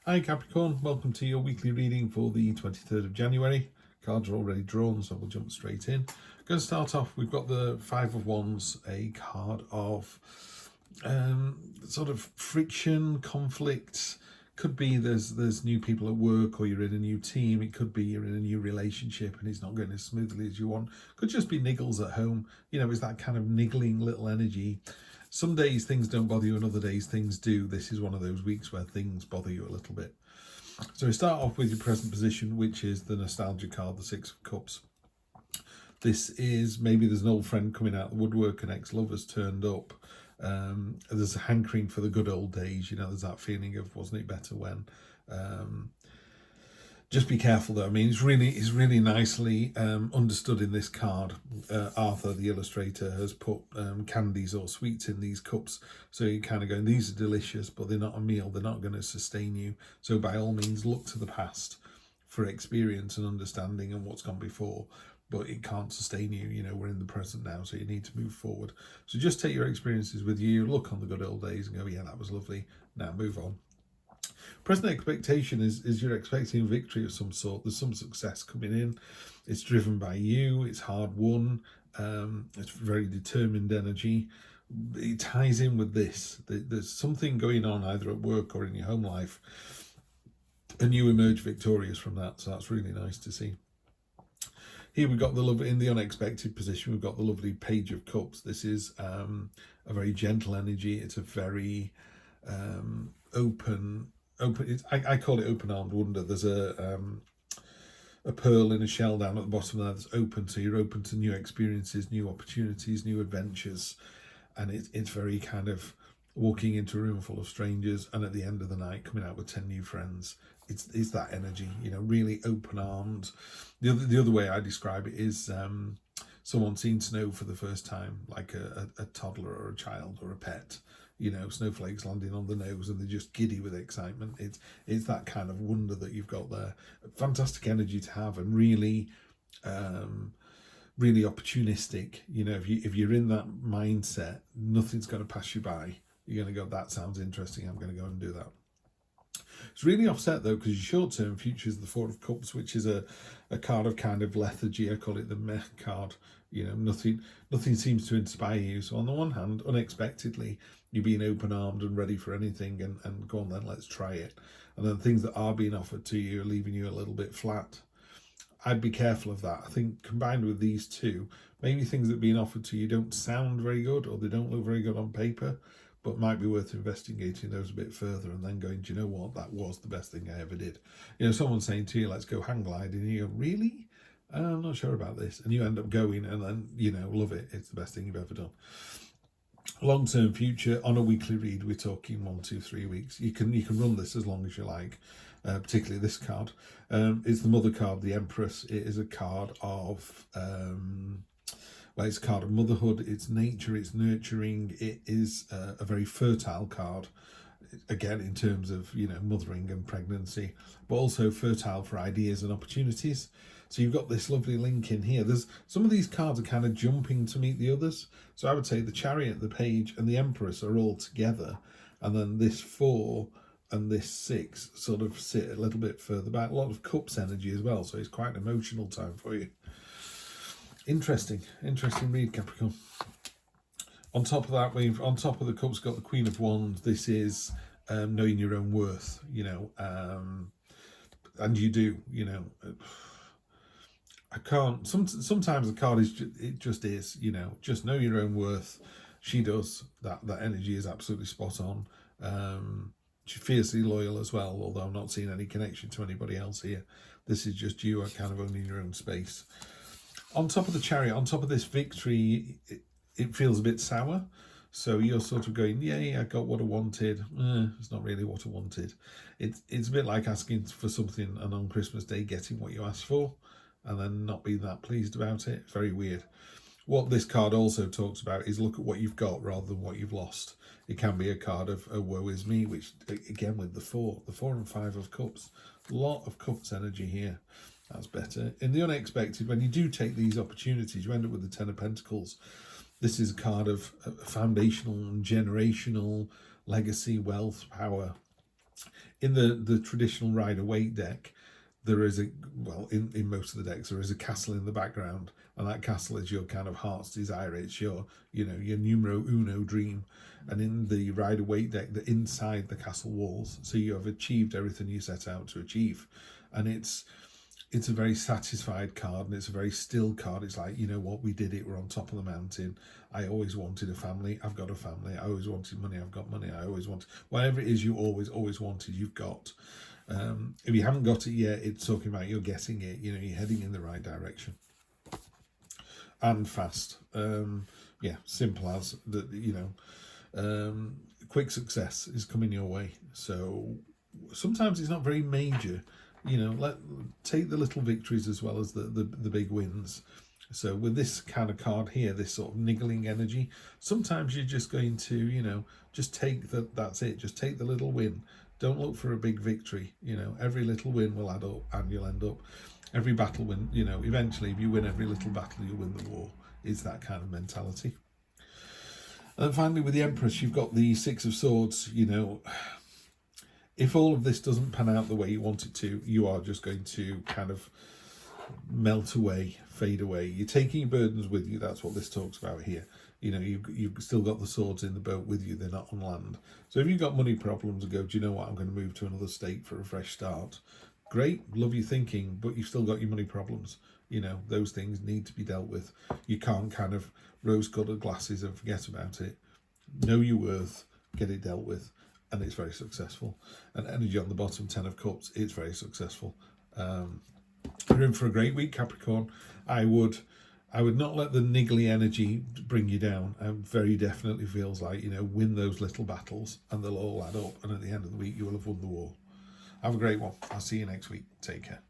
Hi Capricorn, welcome to your weekly reading for the 23rd of January. Cards are already drawn, so we'll jump straight in. Going to start off, we've got the Five of Wands, a card of sort of friction, conflict. Could be there's new people at work, or you're in a new team. It could be you're in a new relationship and it's not going as smoothly as you want. Could just be niggles at home. You know, it's that kind of niggling little energy. Some days things don't bother you and other days things do. This is one of those weeks where things bother you a little bit. So we start off with your present position, which is the nostalgia card, the Six of Cups. This is maybe there's an old friend coming out of the woodwork, an ex-lover's turned up. There's a hankering for the good old days. You know, there's that feeling of wasn't it better when. Just be careful though. I mean, it's really nicely understood in this card. Arthur, the illustrator, has put candies or sweets in these cups. So you're kind of going, these are delicious, but they're not a meal. They're not going to sustain you. So by all means, look to the past for experience and understanding and what's gone before. But it can't sustain you. You know, we're in the present now, so you need to move forward. So just take your experiences with you, look on the good old days and go, yeah, that was lovely. Now move on. Present expectation is you're expecting victory of some sort. There's some success coming in. It's driven by you. It's hard won. It's very determined energy. It ties in with this. There's something going on either at work or in your home life, and you emerge victorious from that. So that's really nice to see. Here we've got the love in the unexpected position. We've got the lovely Page of Cups. This is a very gentle energy. It's a very open. I call it open-armed wonder. There's a pearl in a shell down at the bottom there that's open, so you're open to new experiences, new opportunities, new adventures, and it's very kind of walking into a room full of strangers, and at the end of the night coming out with 10 new friends. It's that energy, you know, really open-armed. The other way I describe it is someone seen snow for the first time, like a toddler or a child or a pet. You know, snowflakes landing on the nose and they're just giddy with excitement. It's that kind of wonder that you've got there. Fantastic energy to have, and really really opportunistic. You know, if you're in that mindset, nothing's going to pass you by. You're going to go, that sounds interesting, I'm going to go and do that. It's really offset though, because your short-term future is the Four of Cups, which is a card of kind of lethargy. I call it the meh card. You know, nothing seems to inspire you. So on the one hand, unexpectedly, you're being open-armed and ready for anything, and go on then, let's try it. And then things that are being offered to you are leaving you a little bit flat. I'd be careful of that. I think combined with these two, maybe things that are being offered to you don't sound very good, or they don't look very good on paper, but might be worth investigating those a bit further and then going, do you know what, that was the best thing I ever did. You know, someone saying to you, let's go hang gliding, and you go, really? I'm not sure about this. And you end up going and then, you know, love it. It's the best thing you've ever done. Long-term future, on a weekly read, we're talking 1, 2, 3 weeks. You can run this as long as you like, particularly this card. It's the mother card, the Empress. It is a card of... well, it's a card of motherhood, it's nature, it's nurturing. It is a very fertile card, again, in terms of, you know, mothering and pregnancy, but also fertile for ideas and opportunities. So you've got this lovely link in here. There's some of these cards are kind of jumping to meet the others. So I would say the Chariot, the Page, and the Empress are all together. And then this 4 and this 6 sort of sit a little bit further back. A lot of Cups energy as well. So it's quite an emotional time for you. Interesting read, Capricorn. On top of that, on top of the Cups, got the Queen of Wands. This is knowing your own worth, you know, and you do, you know. I can't. Sometimes the card is it just is, you know. Just know your own worth. She does that. That energy is absolutely spot on. She's fiercely loyal as well. Although I'm not seeing any connection to anybody else here. This is just you are kind of owning your own space. On top of the Chariot, on top of this victory, it feels a bit sour. So you're sort of going, yay, I got what I wanted. It's not really what I wanted. It's a bit like asking for something and on Christmas Day getting what you asked for and then not being that pleased about it. Very weird. What this card also talks about is look at what you've got rather than what you've lost. It can be a card of woe is me, which again with the 4 and 5 of Cups. A lot of Cups energy here. That's better. In the unexpected, when you do take these opportunities, you end up with the 10 of Pentacles. This is a card of foundational and generational legacy, wealth, power. In the traditional Rider-Waite deck, there is in most of the decks, there is a castle in the background, and that castle is your kind of heart's desire. It's your, your numero uno dream. And in the Rider-Waite deck, the inside the castle walls, so you have achieved everything you set out to achieve. And it's a very satisfied card, and it's a very still card. It's like, you know what, we did it, we're on top of the mountain. I always wanted a family, I've got a family. I always wanted money, I've got money. I always wanted, whatever it is you always wanted, you've got. If you haven't got it yet, it's talking about you're getting it. You're heading in the right direction. And fast. Simple as that. Quick success is coming your way. So sometimes it's not very major. Take the little victories as well as the big wins. So with this kind of card here, this sort of niggling energy, sometimes you're just going to, just take that's it. Just take the little win. Don't look for a big victory. Every little win will add up, and you'll end up, every battle win, eventually if you win every little battle, you'll win the war. It's that kind of mentality. And then finally with the Empress, you've got the Six of Swords. If all of this doesn't pan out the way you want it to, you are just going to kind of melt away, fade away. You're taking your burdens with you. That's what this talks about here. You've still got the swords in the boat with you. They're not on land. So if you've got money problems and go, do you know what, I'm going to move to another state for a fresh start. Great, love your thinking, but you've still got your money problems. Those things need to be dealt with. You can't kind of rose-colored glasses and forget about it. Know your worth, get it dealt with, and it's very successful. And energy on the bottom, 10 of Cups, it's very successful. You're in for a great week, Capricorn. I would not let the niggly energy bring you down. It very definitely feels like, win those little battles and they'll all add up. And at the end of the week, you will have won the war. Have a great one. I'll see you next week. Take care.